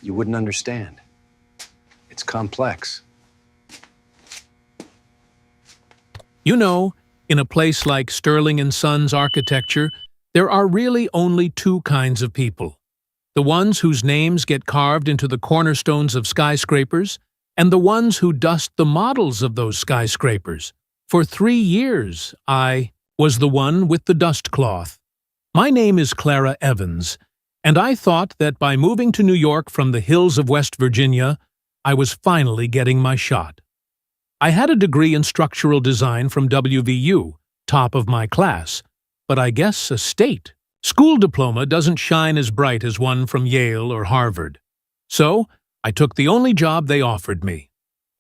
You wouldn't understand. It's complex. You know, in a place like Sterling and Sons architecture, there are really only two kinds of people. The ones whose names get carved into the cornerstones of skyscrapers, and the ones who dust the models of those skyscrapers. For 3 years, I was the one with the dust cloth. My name is Clara Evans, and I thought that by moving to New York from the hills of West Virginia, I was finally getting my shot. I had a degree in structural design from WVU, top of my class, but I guess a state school diploma doesn't shine as bright as one from Yale or Harvard. So, I took the only job they offered me,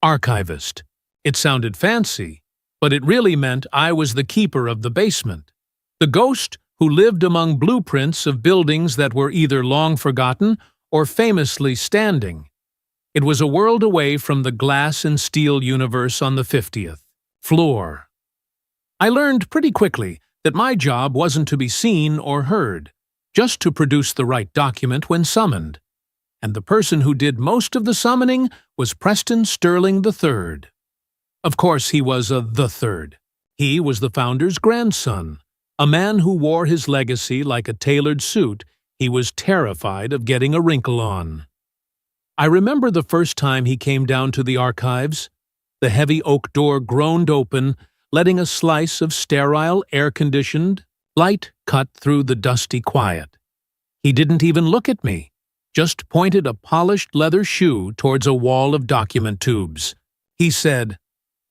archivist. It sounded fancy, but it really meant I was the keeper of the basement, the ghost who lived among blueprints of buildings that were either long forgotten or famously standing. It was a world away from the glass and steel universe on the 50th floor. I learned pretty quickly that my job wasn't to be seen or heard, just to produce the right document when summoned. And the person who did most of the summoning was Preston Sterling III. Of course, he was the third. He was the founder's grandson, a man who wore his legacy like a tailored suit he was terrified of getting a wrinkle on. I remember the first time he came down to the archives. The heavy oak door groaned open, letting a slice of sterile, air-conditioned light cut through the dusty quiet. He didn't even look at me, just pointed a polished leather shoe towards a wall of document tubes. He said,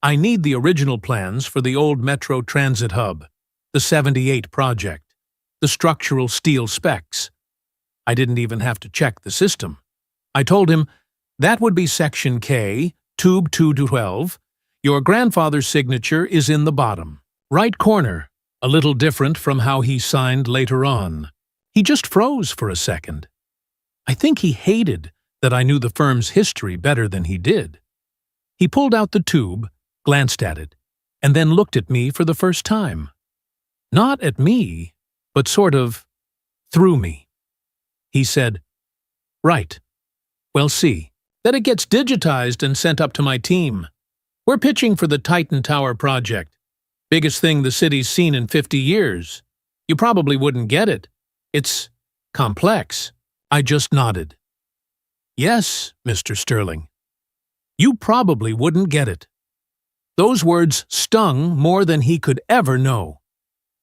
"I need the original plans for the old Metro Transit hub, the 78 project, the structural steel specs." I didn't even have to check the system. I told him, "That would be Section K, Tube 212. Your grandfather's signature is in the bottom, right corner," a little different from how he signed later on. He just froze for a second. I think he hated that I knew the firm's history better than he did. He pulled out the tube, glanced at it, and then looked at me for the first time. Not at me, but sort of through me. He said, "Right. Well, see, that it gets digitized and sent up to my team. We're pitching for the Titan Tower project. Biggest thing the city's seen in 50 years. You probably wouldn't get it. It's complex." I just nodded. "Yes, Mr. Sterling. You probably wouldn't get it." Those words stung more than he could ever know.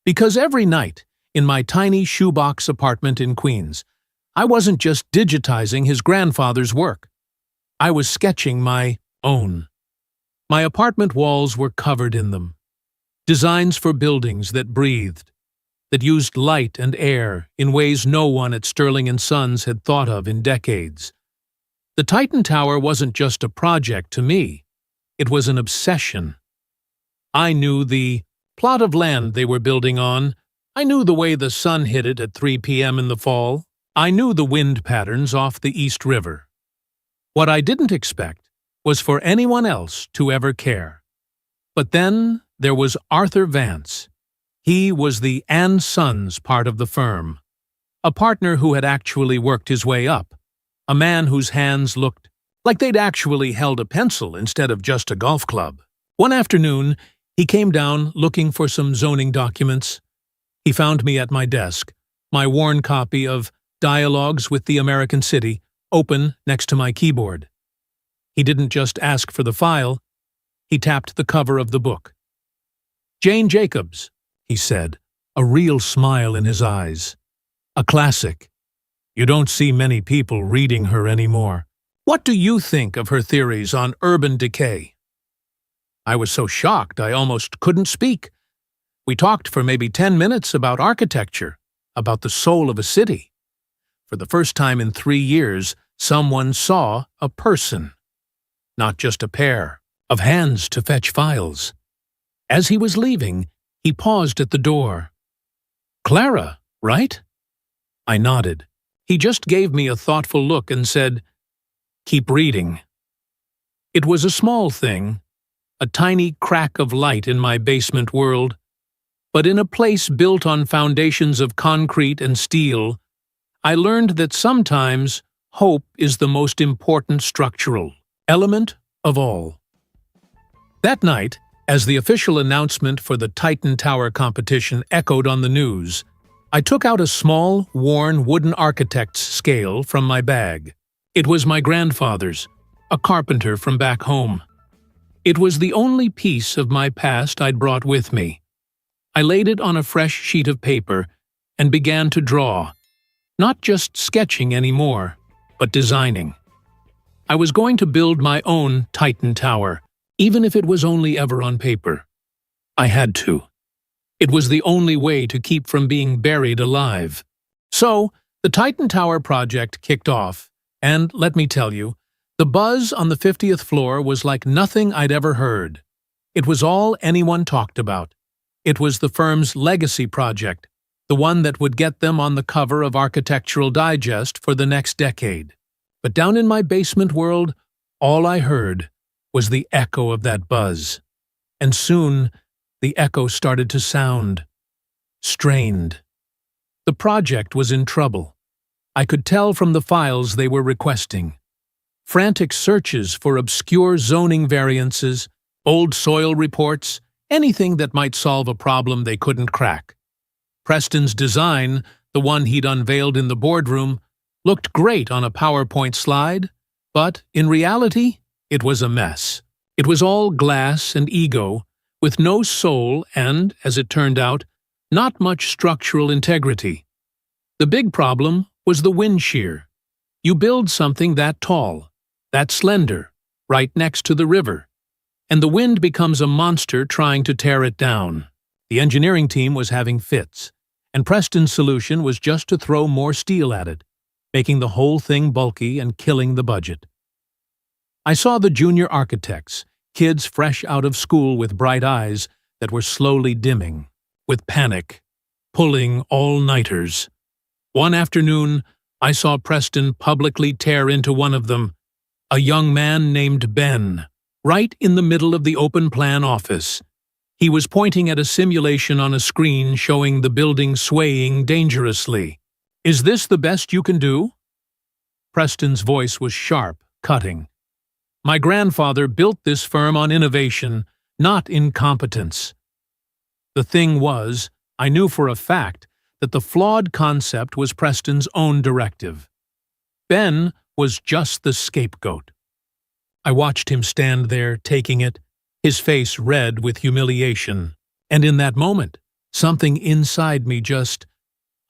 Because every night, in my tiny shoebox apartment in Queens, I wasn't just digitizing his grandfather's work. I was sketching my own. My apartment walls were covered in them. Designs for buildings that breathed, that used light and air in ways no one at Sterling and Sons had thought of in decades. The Titan Tower wasn't just a project to me. It was an obsession. I knew the plot of land they were building on. I knew the way the sun hit it at 3 p.m. in the fall. I knew the wind patterns off the East River. What I didn't expect was for anyone else to ever care. But then there was Arthur Vance. He was the and Sons part of the firm, a partner who had actually worked his way up, a man whose hands looked like they'd actually held a pencil instead of just a golf club. One afternoon, he came down looking for some zoning documents. He found me at my desk, my worn copy of Dialogues with the American City open next to my keyboard. He didn't just ask for the file, he tapped the cover of the book. "Jane Jacobs," he said, a real smile in his eyes. "A classic. You don't see many people reading her anymore. What do you think of her theories on urban decay?" I was so shocked I almost couldn't speak. We talked for maybe 10 minutes about architecture, about the soul of a city. For the first time in 3 years, someone saw a person, not just a pair of hands to fetch files. As he was leaving, he paused at the door. "Clara, right?" I nodded. He just gave me a thoughtful look and said, "Keep reading." It was a small thing, a tiny crack of light in my basement world, but in a place built on foundations of concrete and steel, I learned that sometimes hope is the most important structural element of all. That night, as the official announcement for the Titan Tower competition echoed on the news, I took out a small, worn wooden architect's scale from my bag. It was my grandfather's, a carpenter from back home. It was the only piece of my past I'd brought with me. I laid it on a fresh sheet of paper and began to draw, not just sketching anymore, but designing. I was going to build my own Titan Tower, even if it was only ever on paper. I had to. It was the only way to keep from being buried alive. So, the Titan Tower project kicked off, and let me tell you, the buzz on the 50th floor was like nothing I'd ever heard. It was all anyone talked about. It was the firm's legacy project, the one that would get them on the cover of Architectural Digest for the next decade. But down in my basement world, all I heard was the echo of that buzz. And soon, the echo started to sound strained. The project was in trouble. I could tell from the files they were requesting. Frantic searches for obscure zoning variances, old soil reports, anything that might solve a problem they couldn't crack. Preston's design, the one he'd unveiled in the boardroom, looked great on a PowerPoint slide, but in reality, it was a mess. It was all glass and ego, with no soul and, as it turned out, not much structural integrity. The big problem was the wind shear. You build something that tall, that slender, right next to the river, and the wind becomes a monster trying to tear it down. The engineering team was having fits, and Preston's solution was just to throw more steel at it, making the whole thing bulky and killing the budget. I saw the junior architects, kids fresh out of school with bright eyes that were slowly dimming, with panic, pulling all-nighters. One afternoon, I saw Preston publicly tear into one of them, a young man named Ben, right in the middle of the open-plan office. He was pointing at a simulation on a screen showing the building swaying dangerously. "Is this the best you can do?" Preston's voice was sharp, cutting. My grandfather built this firm on innovation, not incompetence. The thing was, I knew for a fact that the flawed concept was Preston's own directive. Ben was just the scapegoat. I watched him stand there, taking it, his face red with humiliation, and in that moment, something inside me just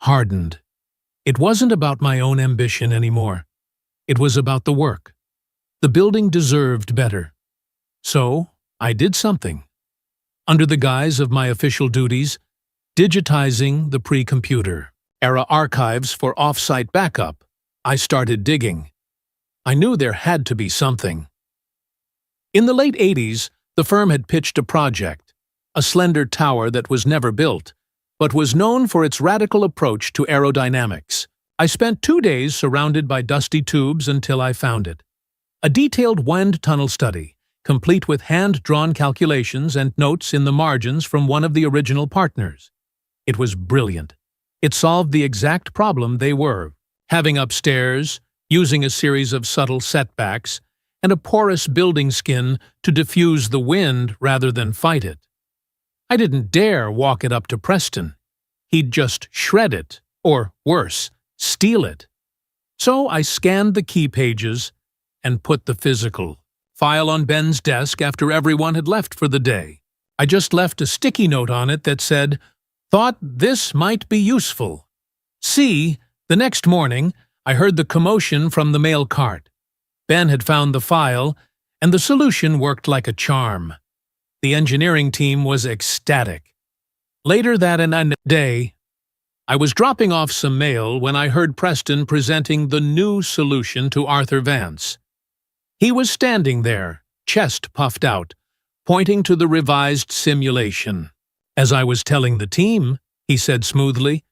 hardened. It wasn't about my own ambition anymore. It was about the work. The building deserved better. So, I did something. Under the guise of my official duties, digitizing the pre-computer era archives for off-site backup, I started digging. I knew there had to be something. In the late 80s, the firm had pitched a project, a slender tower that was never built, but was known for its radical approach to aerodynamics. I spent 2 days surrounded by dusty tubes until I found it. A detailed wind tunnel study, complete with hand-drawn calculations and notes in the margins from one of the original partners. It was brilliant. It solved the exact problem they were having upstairs, using a series of subtle setbacks, and a porous building skin to diffuse the wind rather than fight it. I didn't dare walk it up to Preston. He'd just shred it, or worse, steal it. So I scanned the key pages and put the physical file on Ben's desk after everyone had left for the day. I just left a sticky note on it that said, "Thought this might be useful." See, the next morning, I heard the commotion from the mail cart. Ben had found the file, and the solution worked like a charm. The engineering team was ecstatic. Later that day, I was dropping off some mail when I heard Preston presenting the new solution to Arthur Vance. He was standing there, chest puffed out, pointing to the revised simulation. As I was telling the team, he said smoothly,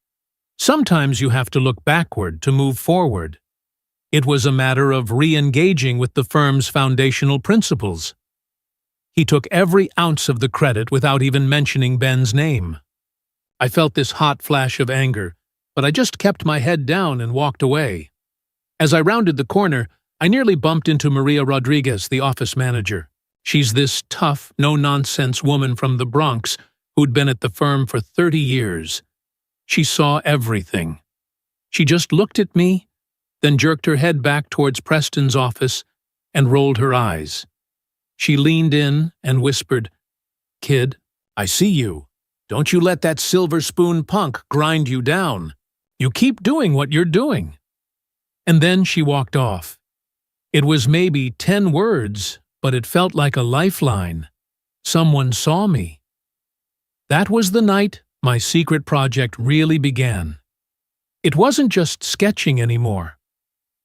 "Sometimes you have to look backward to move forward." It was a matter of re-engaging with the firm's foundational principles. He took every ounce of the credit without even mentioning Ben's name. I felt this hot flash of anger, but I just kept my head down and walked away. As I rounded the corner, I nearly bumped into Maria Rodriguez, the office manager. She's this tough, no-nonsense woman from the Bronx who'd been at the firm for 30 years. She saw everything. She just looked at me, then jerked her head back towards Preston's office and rolled her eyes. She leaned in and whispered, "Kid, I see you. Don't you let that silver spoon punk grind you down. You keep doing what you're doing." And then she walked off. It was maybe 10 words, but it felt like a lifeline. Someone saw me. That was the night my secret project really began. It wasn't just sketching anymore.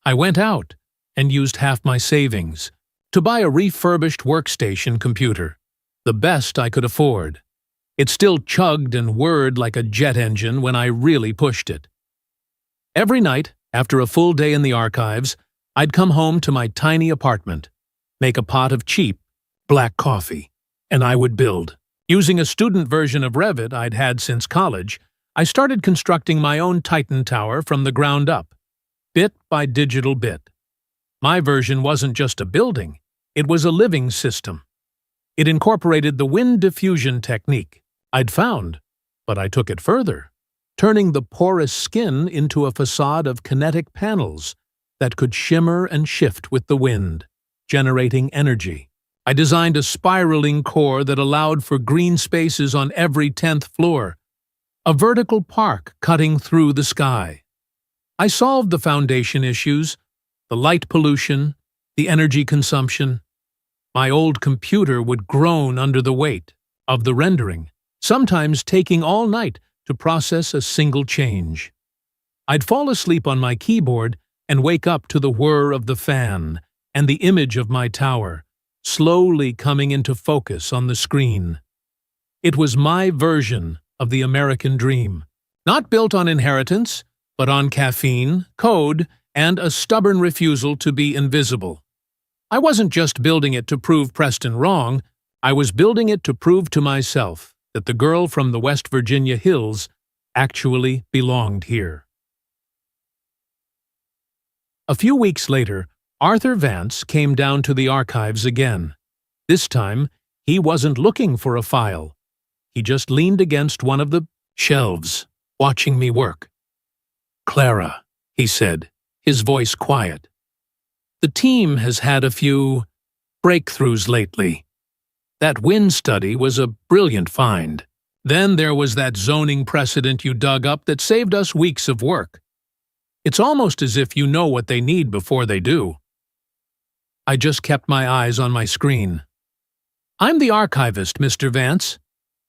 I went out and used half my savings to buy a refurbished workstation computer, the best I could afford. It still chugged and whirred like a jet engine when I really pushed it. Every night, after a full day in the archives, I'd come home to my tiny apartment, make a pot of cheap, black coffee, and I would build. Using a student version of Revit I'd had since college, I started constructing my own Titan Tower from the ground up, bit by digital bit. My version wasn't just a building, it was a living system. It incorporated the wind diffusion technique I'd found, but I took it further, turning the porous skin into a facade of kinetic panels that could shimmer and shift with the wind, generating energy. I designed a spiraling core that allowed for green spaces on every 10th floor, a vertical park cutting through the sky. I solved the foundation issues, the light pollution, the energy consumption. My old computer would groan under the weight of the rendering, sometimes taking all night to process a single change. I'd fall asleep on my keyboard and wake up to the whir of the fan and the image of my tower, slowly coming into focus on the screen. It was my version of the American dream, not built on inheritance, but on caffeine, code, and a stubborn refusal to be invisible. I wasn't just building it to prove Preston wrong, I was building it to prove to myself that the girl from the West Virginia hills actually belonged here. A few weeks later, Arthur Vance came down to the archives again. This time, he wasn't looking for a file. He just leaned against one of the shelves, watching me work. "Clara," he said, his voice quiet. "The team has had a few breakthroughs lately. That wind study was a brilliant find. Then there was that zoning precedent you dug up that saved us weeks of work. It's almost as if you know what they need before they do." I just kept my eyes on my screen. "I'm the archivist, Mr. Vance.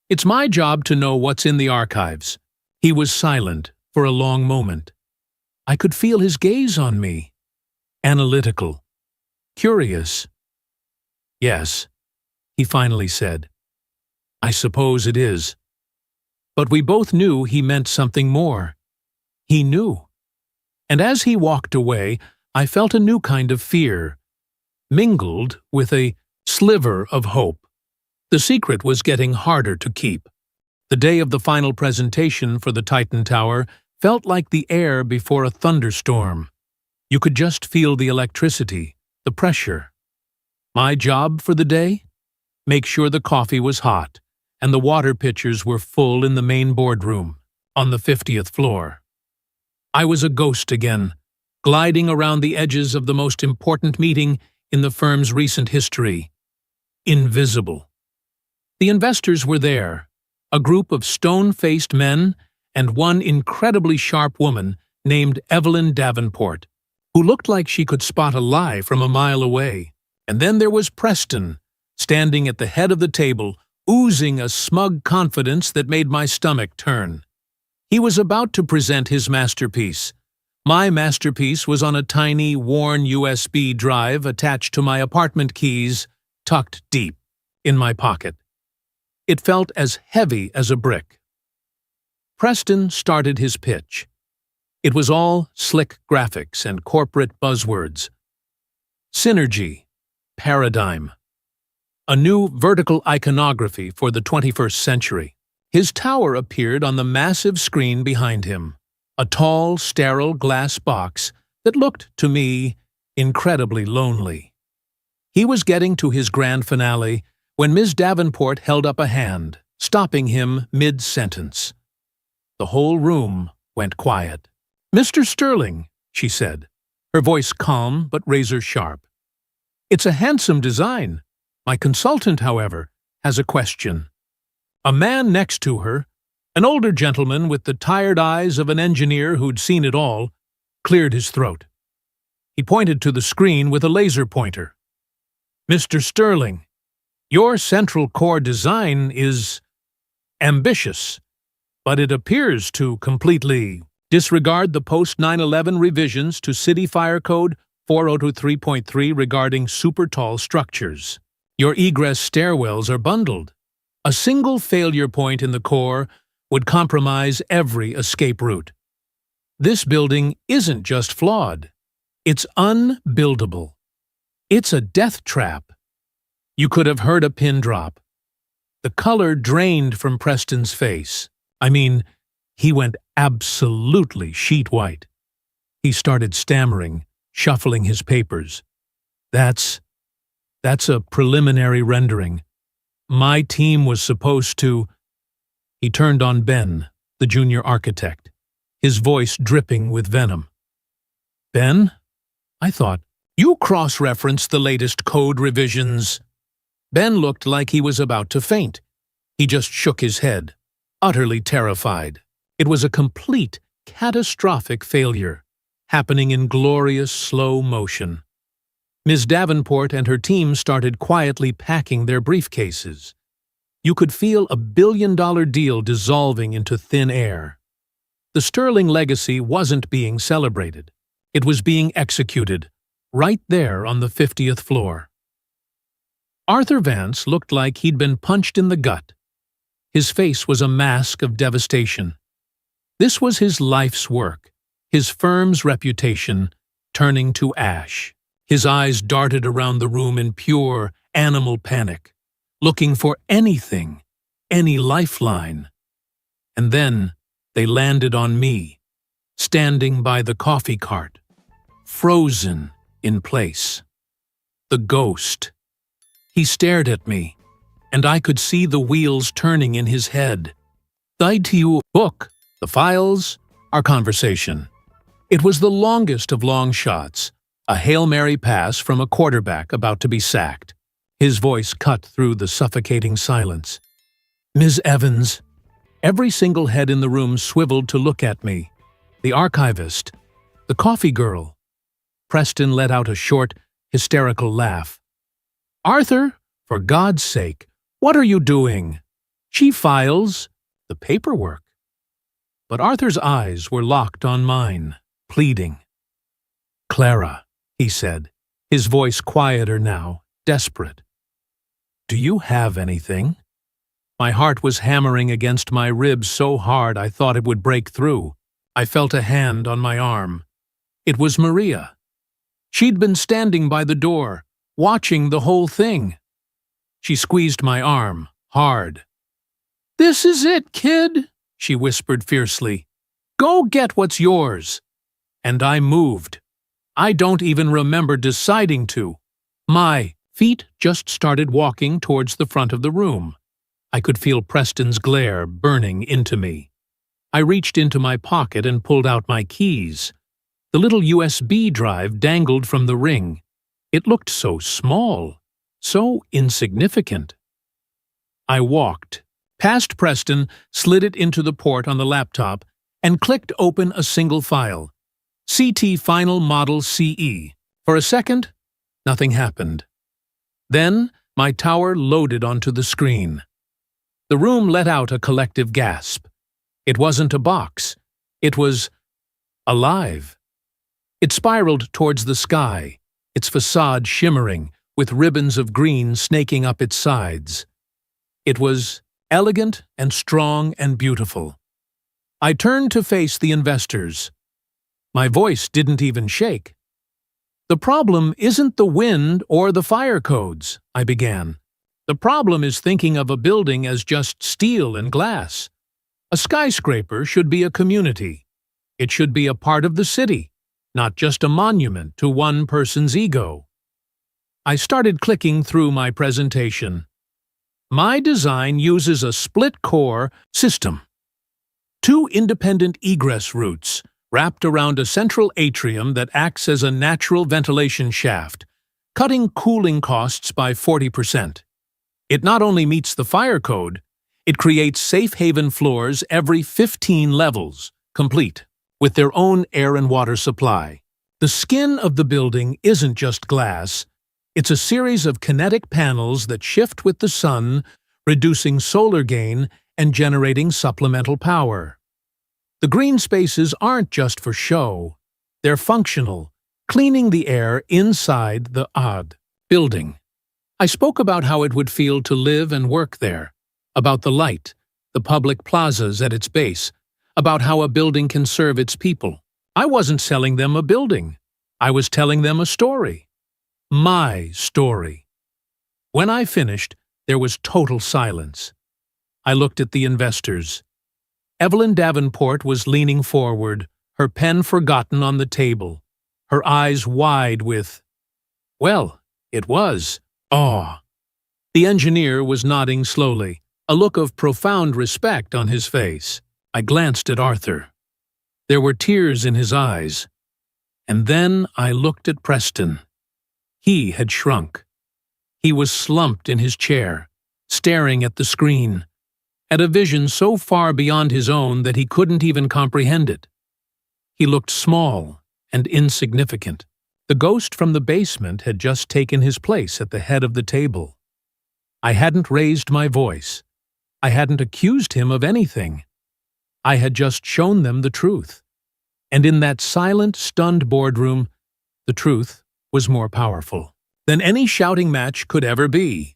It's my job to know what's in the archives." He was silent for a long moment. I could feel his gaze on me. Analytical. Curious. "Yes," he finally said. "I suppose it is." But we both knew he meant something more. He knew. And as he walked away, I felt a new kind of fear, mingled with a sliver of hope. The secret was getting harder to keep. The day of the final presentation for the Titan Tower felt like the air before a thunderstorm. You could just feel the electricity, the pressure. My job for the day? Make sure the coffee was hot and the water pitchers were full in the main boardroom, on the 50th floor. I was a ghost again, gliding around the edges of the most important meeting in the firm's recent history. Invisible. The investors were there, a group of stone-faced men and one incredibly sharp woman named Evelyn Davenport, who looked like she could spot a lie from a mile away. And then there was Preston, standing at the head of the table, oozing a smug confidence that made my stomach turn. He was about to present his masterpiece. My masterpiece was on a tiny, worn USB drive attached to my apartment keys, tucked deep in my pocket. It felt as heavy as a brick. Preston started his pitch. It was all slick graphics and corporate buzzwords. Synergy, paradigm. A new vertical iconography for the 21st century. His tower appeared on the massive screen behind him, a tall, sterile glass box that looked, to me, incredibly lonely. He was getting to his grand finale when Ms. Davenport held up a hand, stopping him mid-sentence. The whole room went quiet. "Mr. Sterling," she said, her voice calm but razor-sharp. "It's a handsome design. My consultant, however, has a question." A man next to her, an older gentleman with the tired eyes of an engineer who'd seen it all, cleared his throat. He pointed to the screen with a laser pointer. "Mr. Sterling, your central core design is ambitious, but it appears to completely disregard the post-9/11 revisions to City Fire Code 4023.3 regarding super-tall structures. Your egress stairwells are bundled. A single failure point in the core would compromise every escape route. This building isn't just flawed. It's unbuildable. It's a death trap." You could have heard a pin drop. The color drained from Preston's face. I mean, he went absolutely sheet white. He started stammering, shuffling his papers. That's a preliminary rendering. My team was supposed to—" He turned on Ben, the junior architect, his voice dripping with venom. "Ben?" I thought. "You cross-referenced the latest code revisions." Ben looked like he was about to faint. He just shook his head, utterly terrified. It was a complete, catastrophic failure, happening in glorious slow motion. Ms. Davenport and her team started quietly packing their briefcases. You could feel a billion-dollar deal dissolving into thin air. The Sterling legacy wasn't being celebrated. It was being executed, right there on the 50th floor. Arthur Vance looked like he'd been punched in the gut. His face was a mask of devastation. This was his life's work, his firm's reputation, turning to ash. His eyes darted around the room in pure, animal panic, looking for anything, any lifeline. And then they landed on me, standing by the coffee cart, frozen in place. The ghost. He stared at me, and I could see the wheels turning in his head. "The ITU book, the files, our conversation." It was the longest of long shots, a Hail Mary pass from a quarterback about to be sacked. His voice cut through the suffocating silence. "Ms. Evans." Every single head in the room swiveled to look at me. The archivist, the coffee girl. Preston let out a short, hysterical laugh. "Arthur, for God's sake, what are you doing?" "She files the paperwork." But Arthur's eyes were locked on mine, pleading. "Clara," he said, his voice quieter now, desperate. "Do you have anything?" My heart was hammering against my ribs so hard I thought it would break through. I felt a hand on my arm. It was Maria. She'd been standing by the door, watching the whole thing. She squeezed my arm, hard. "This is it, kid," she whispered fiercely. "Go get what's yours." And I moved. I don't even remember deciding to. My feet just started walking towards the front of the room. I could feel Preston's glare burning into me. I reached into my pocket and pulled out my keys. The little USB drive dangled from the ring. It looked so small, so insignificant. I walked, past Preston, slid it into the port on the laptop, and clicked open a single file. CT Final Model CE. For a second, nothing happened. Then, my tower loaded onto the screen. The room let out a collective gasp. It wasn't a box. It was alive. It spiraled towards the sky, its facade shimmering, with ribbons of green snaking up its sides. It was elegant and strong and beautiful. I turned to face the investors. My voice didn't even shake. "The problem isn't the wind or the fire codes," I began. "The problem is thinking of a building as just steel and glass. A skyscraper should be a community. It should be a part of the city, not just a monument to one person's ego. I started clicking through my presentation. My design uses a split-core system. 2 independent egress routes wrapped around a central atrium that acts as a natural ventilation shaft, cutting cooling costs by 40%. It not only meets the fire code, it creates safe haven floors every 15 levels, complete, with their own air and water supply. The skin of the building isn't just glass, it's a series of kinetic panels that shift with the sun, reducing solar gain and generating supplemental power. The green spaces aren't just for show, they're functional, cleaning the air inside the building. I spoke about how it would feel to live and work there, about the light, the public plazas at its base, about how a building can serve its people. I wasn't selling them a building. I was telling them a story. My story. When I finished, there was total silence. I looked at the investors. Evelyn Davenport was leaning forward, her pen forgotten on the table, her eyes wide with, well, it was, awe. The engineer was nodding slowly, a look of profound respect on his face. I glanced at Arthur. There were tears in his eyes. And then I looked at Preston. He had shrunk. He was slumped in his chair, staring at the screen, at a vision so far beyond his own that he couldn't even comprehend it. He looked small and insignificant. The ghost from the basement had just taken his place at the head of the table. I hadn't raised my voice. I hadn't accused him of anything. I had just shown them the truth. And in that silent, stunned boardroom, the truth was more powerful than any shouting match could ever be.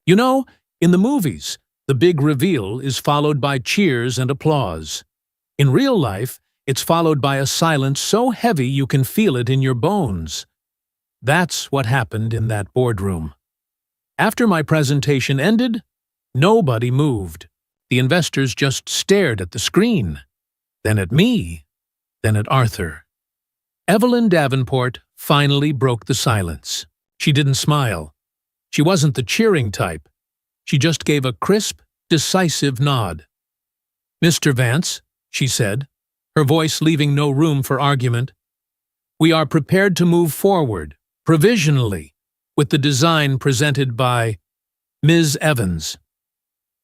You know, in the movies, the big reveal is followed by cheers and applause. In real life, it's followed by a silence so heavy you can feel it in your bones. That's what happened in that boardroom. After my presentation ended, nobody moved. The investors just stared at the screen, then at me, then at Arthur. Evelyn Davenport finally broke the silence. She didn't smile. She wasn't the cheering type. She just gave a crisp, decisive nod. "Mr. Vance," she said, her voice leaving no room for argument, "we are prepared to move forward, provisionally, with the design presented by Ms. Evans."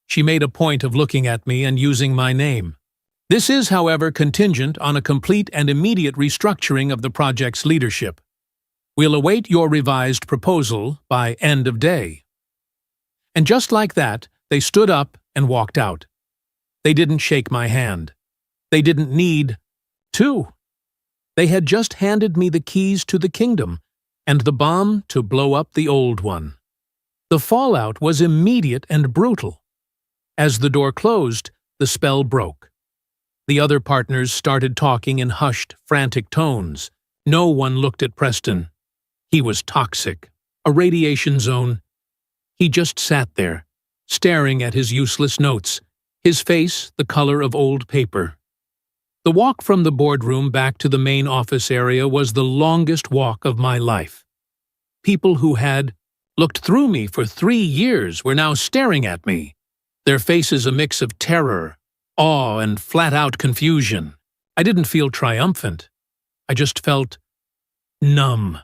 She made a point of looking at me and using my name. "This is, however, contingent on a complete and immediate restructuring of the project's leadership. We'll await your revised proposal by end of day." And just like that, they stood up and walked out. They didn't shake my hand. They didn't need to. They had just handed me the keys to the kingdom and the bomb to blow up the old one. The fallout was immediate and brutal. As the door closed, the spell broke. The other partners started talking in hushed, frantic tones. No one looked at Preston. He was toxic, a radiation zone. He just sat there, staring at his useless notes, his face the color of old paper. The walk from the boardroom back to the main office area was the longest walk of my life. People who had looked through me for 3 years were now staring at me, their faces a mix of terror, awe, and flat-out confusion. I didn't feel triumphant. I just felt numb,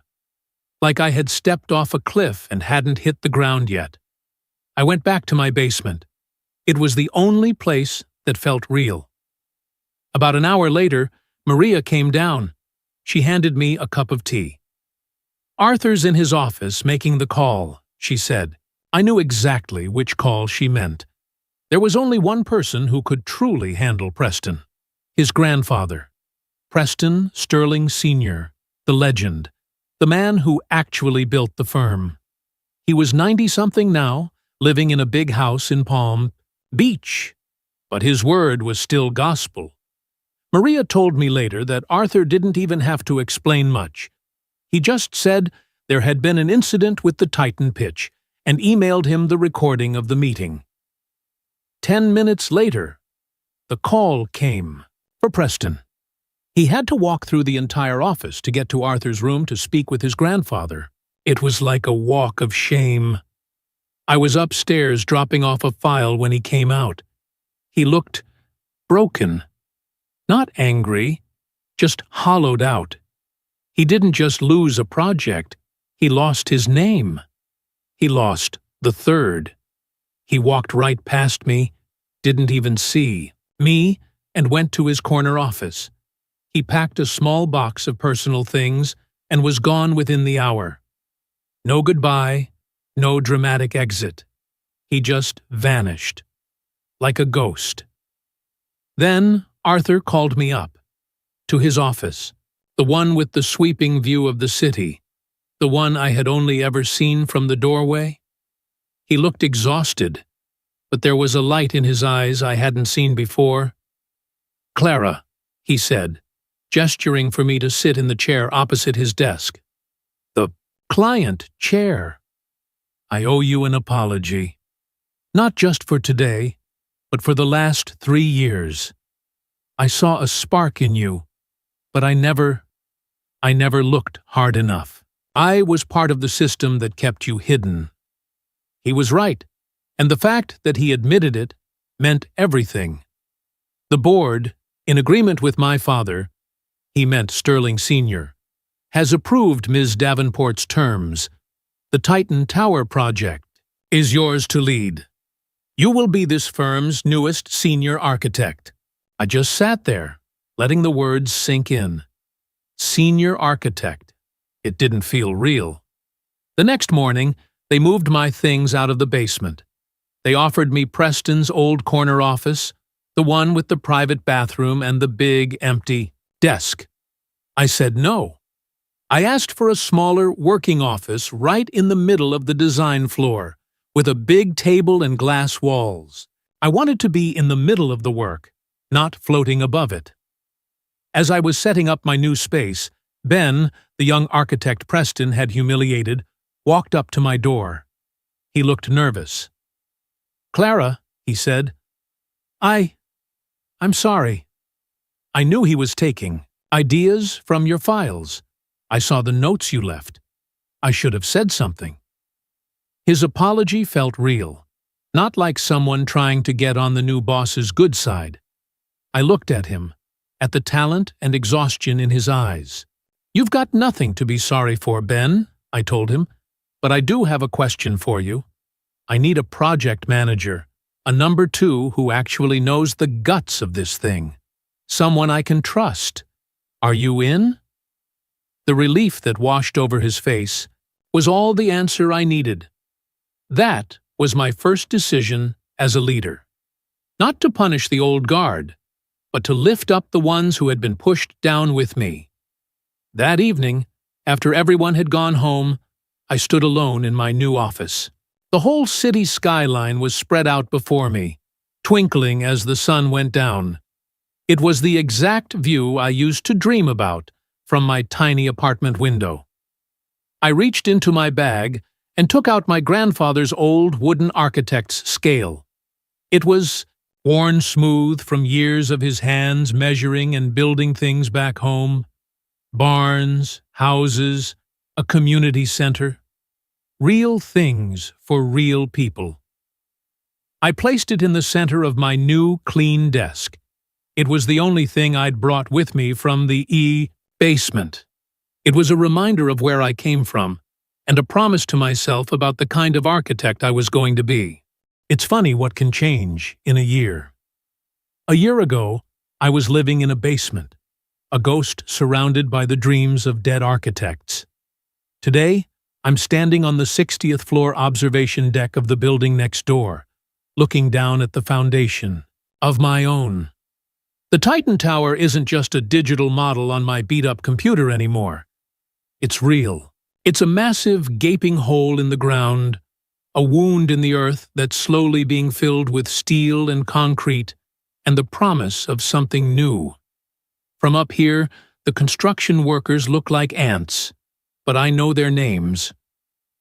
like I had stepped off a cliff and hadn't hit the ground yet. I went back to my basement. It was the only place that felt real. About an hour later, Maria came down. She handed me a cup of tea. "Arthur's in his office making the call," she said. I knew exactly which call she meant. There was only one person who could truly handle Preston. His grandfather. Preston Sterling Sr., the legend, the man who actually built the firm. He was 90-something now, living in a big house in Palm Beach, but his word was still gospel. Maria told me later that Arthur didn't even have to explain much. He just said there had been an incident with the Titan pitch and emailed him the recording of the meeting. 10 minutes later, the call came for Preston. He had to walk through the entire office to get to Arthur's room to speak with his grandfather. It was like a walk of shame. I was upstairs dropping off a file when he came out. He looked broken. Not angry, just hollowed out. He didn't just lose a project, he lost his name. He lost the third. He walked right past me, didn't even see me, and went to his corner office. He packed a small box of personal things and was gone within the hour. No goodbye, no dramatic exit. He just vanished, like a ghost. Then Arthur called me up, to his office, the one with the sweeping view of the city, the one I had only ever seen from the doorway. He looked exhausted, but there was a light in his eyes I hadn't seen before. "Clara," he said, gesturing for me to sit in the chair opposite his desk. "The client chair. I owe you an apology. Not just for today, but for the last 3 years. I saw a spark in you, but I never looked hard enough. I was part of the system that kept you hidden." He was right, and the fact that he admitted it meant everything. The board, in agreement with my father, he meant Sterling Sr., has approved Ms. Davenport's terms. The Titan Tower project is yours to lead. You will be this firm's newest senior architect. I just sat there, letting the words sink in. Senior architect. It didn't feel real. The next morning, they moved my things out of the basement. They offered me Preston's old corner office, the one with the private bathroom and the big, empty desk. I said no. I asked for a smaller working office right in the middle of the design floor, with a big table and glass walls. I wanted to be in the middle of the work, not floating above it. As I was setting up my new space, Ben, the young architect Preston had humiliated, walked up to my door. He looked nervous. "Clara," he said, I'm sorry." I knew he was taking ideas from your files. I saw the notes you left. I should have said something. His apology felt real, not like someone trying to get on the new boss's good side. I looked at him, at the talent and exhaustion in his eyes. "You've got nothing to be sorry for, Ben," I told him, "but I do have a question for you. I need a project manager, a number 2 who actually knows the guts of this thing. Someone I can trust. Are you in?" The relief that washed over his face was all the answer I needed. That was my first decision as a leader. Not to punish the old guard, but to lift up the ones who had been pushed down with me. That evening, after everyone had gone home, I stood alone in my new office. The whole city skyline was spread out before me, twinkling as the sun went down. It was the exact view I used to dream about from my tiny apartment window. I reached into my bag and took out my grandfather's old wooden architect's scale. It was worn smooth from years of his hands measuring and building things back home. Barns, houses, a community center. Real things for real people. I placed it in the center of my new, clean desk. It was the only thing I'd brought with me from the basement. It was a reminder of where I came from, and a promise to myself about the kind of architect I was going to be. It's funny what can change in a year. A year ago, I was living in a basement, a ghost surrounded by the dreams of dead architects. Today, I'm standing on the 60th floor observation deck of the building next door, looking down at the foundation of my own. The Titan Tower isn't just a digital model on my beat-up computer anymore. It's real. It's a massive, gaping hole in the ground, a wound in the earth that's slowly being filled with steel and concrete, and the promise of something new. From up here, the construction workers look like ants, but I know their names.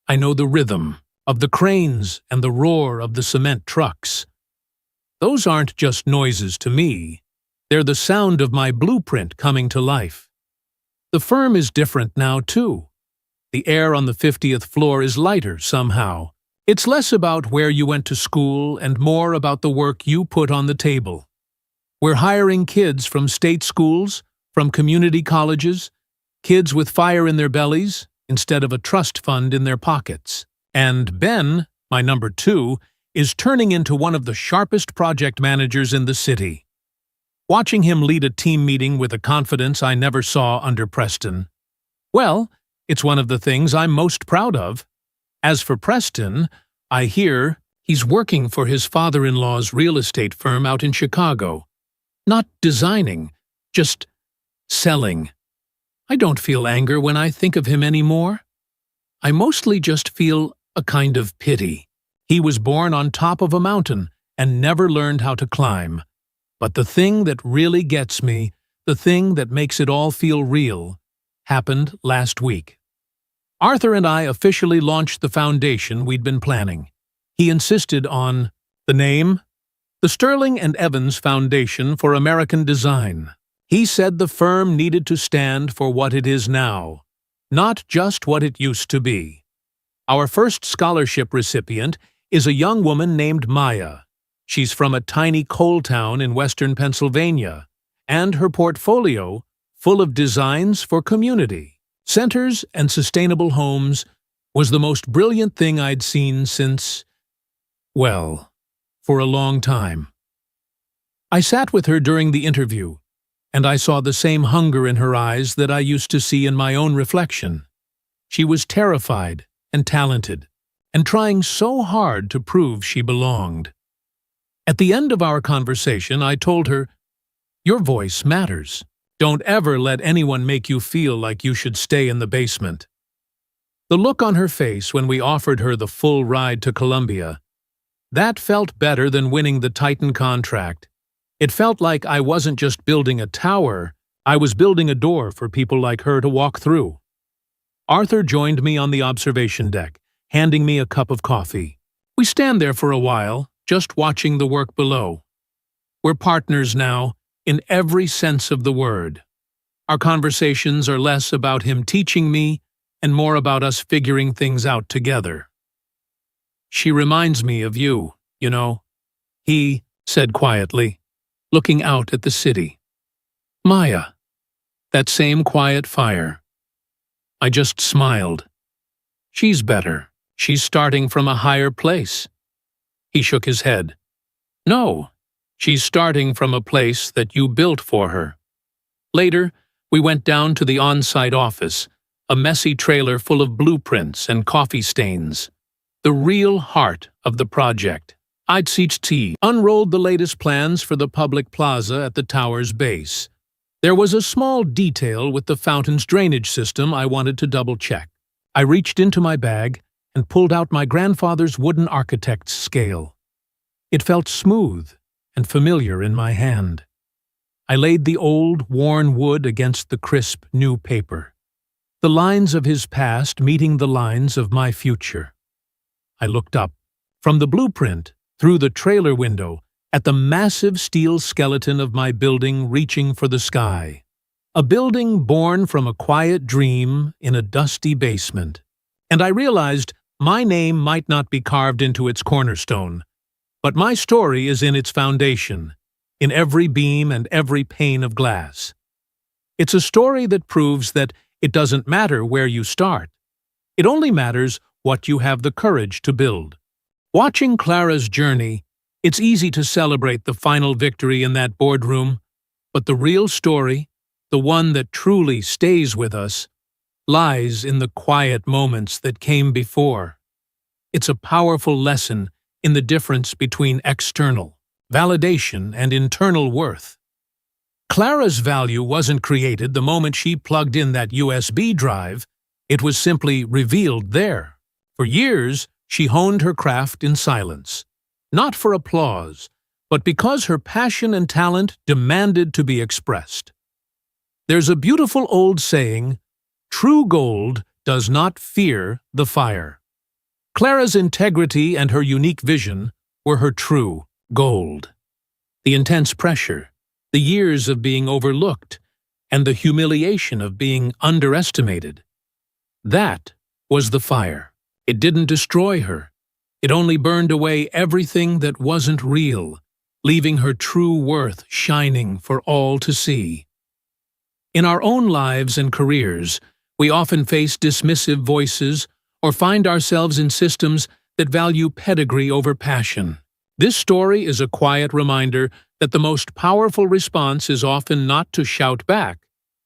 I know the rhythm of the cranes and the roar of the cement trucks. Those aren't just noises to me. They're the sound of my blueprint coming to life. The firm is different now, too. The air on the 50th floor is lighter somehow. It's less about where you went to school and more about the work you put on the table. We're hiring kids from state schools, from community colleges, kids with fire in their bellies instead of a trust fund in their pockets. And Ben, my number 2, is turning into one of the sharpest project managers in the city. Watching him lead a team meeting with a confidence I never saw under Preston, well, it's one of the things I'm most proud of. As for Preston, I hear he's working for his father-in-law's real estate firm out in Chicago. Not designing, just selling. I don't feel anger when I think of him anymore. I mostly just feel a kind of pity. He was born on top of a mountain and never learned how to climb. But the thing that really gets me, the thing that makes it all feel real, happened last week. Arthur and I officially launched the foundation we'd been planning. He insisted on the name, the Sterling and Evans Foundation for American Design. He said the firm needed to stand for what it is now, not just what it used to be. Our first scholarship recipient is a young woman named Maya. She's from a tiny coal town in western Pennsylvania, and her portfolio, full of designs for community, centers, and sustainable homes, was the most brilliant thing I'd seen since, well, for a long time. I sat with her during the interview, and I saw the same hunger in her eyes that I used to see in my own reflection. She was terrified and talented, and trying so hard to prove she belonged. At the end of our conversation, I told her, "Your voice matters. Don't ever let anyone make you feel like you should stay in the basement." The look on her face when we offered her the full ride to Columbia, that felt better than winning the Titan contract. It felt like I wasn't just building a tower, I was building a door for people like her to walk through. Arthur joined me on the observation deck, handing me a cup of coffee. We stand there for a while, just watching the work below. We're partners now, in every sense of the word. Our conversations are less about him teaching me and more about us figuring things out together. "She reminds me of you, you know," he said quietly, looking out at the city. "Maya, that same quiet fire." I just smiled. "She's better. She's starting from a higher place." He shook his head. "No, she's starting from a place that you built for her." Later, we went down to the on-site office, a messy trailer full of blueprints and coffee stains. The real heart of the project. I'd unrolled the latest plans for the public plaza at the tower's base. There was a small detail with the fountain's drainage system I wanted to double-check. I reached into my bag and pulled out my grandfather's wooden architect's scale. It felt smooth and familiar in my hand. I laid the old, worn wood against the crisp, new paper. The lines of his past meeting the lines of my future. I looked up, from the blueprint, through the trailer window, at the massive steel skeleton of my building reaching for the sky. A building born from a quiet dream in a dusty basement. And I realized my name might not be carved into its cornerstone, but my story is in its foundation, in every beam and every pane of glass. It's a story that proves that it doesn't matter where you start. It only matters what you have the courage to build. Watching Clara's journey, it's easy to celebrate the final victory in that boardroom, but the real story, the one that truly stays with us, lies in the quiet moments that came before. It's a powerful lesson in the difference between external validation and internal worth. Clara's value wasn't created the moment she plugged in that USB drive, it was simply revealed there. For years, she honed her craft in silence, not for applause, but because her passion and talent demanded to be expressed. There's a beautiful old saying, "True gold does not fear the fire." Clara's integrity and her unique vision were her true gold. The intense pressure, the years of being overlooked, and the humiliation of being underestimated. That was the fire. It didn't destroy her. It only burned away everything that wasn't real, leaving her true worth shining for all to see. In our own lives and careers, we often face dismissive voices or find ourselves in systems that value pedigree over passion. This story is a quiet reminder that the most powerful response is often not to shout back,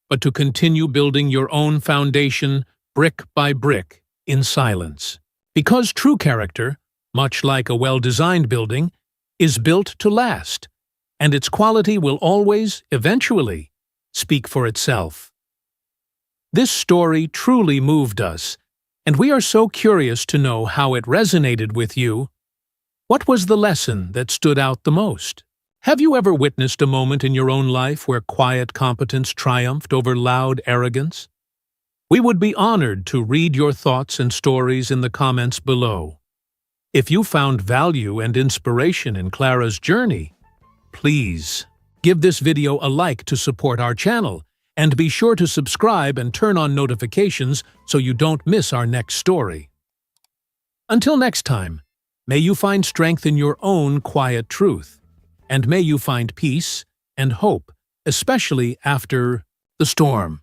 but to continue building your own foundation brick by brick in silence. Because true character, much like a well-designed building, is built to last, and its quality will always, eventually, speak for itself. This story truly moved us, and we are so curious to know how it resonated with you. What was the lesson that stood out the most? Have you ever witnessed a moment in your own life where quiet competence triumphed over loud arrogance? We would be honored to read your thoughts and stories in the comments below. If you found value and inspiration in Clara's journey, please give this video a like to support our channel, and be sure to subscribe and turn on notifications so you don't miss our next story. Until next time, may you find strength in your own quiet truth, and may you find peace and hope, especially after the storm.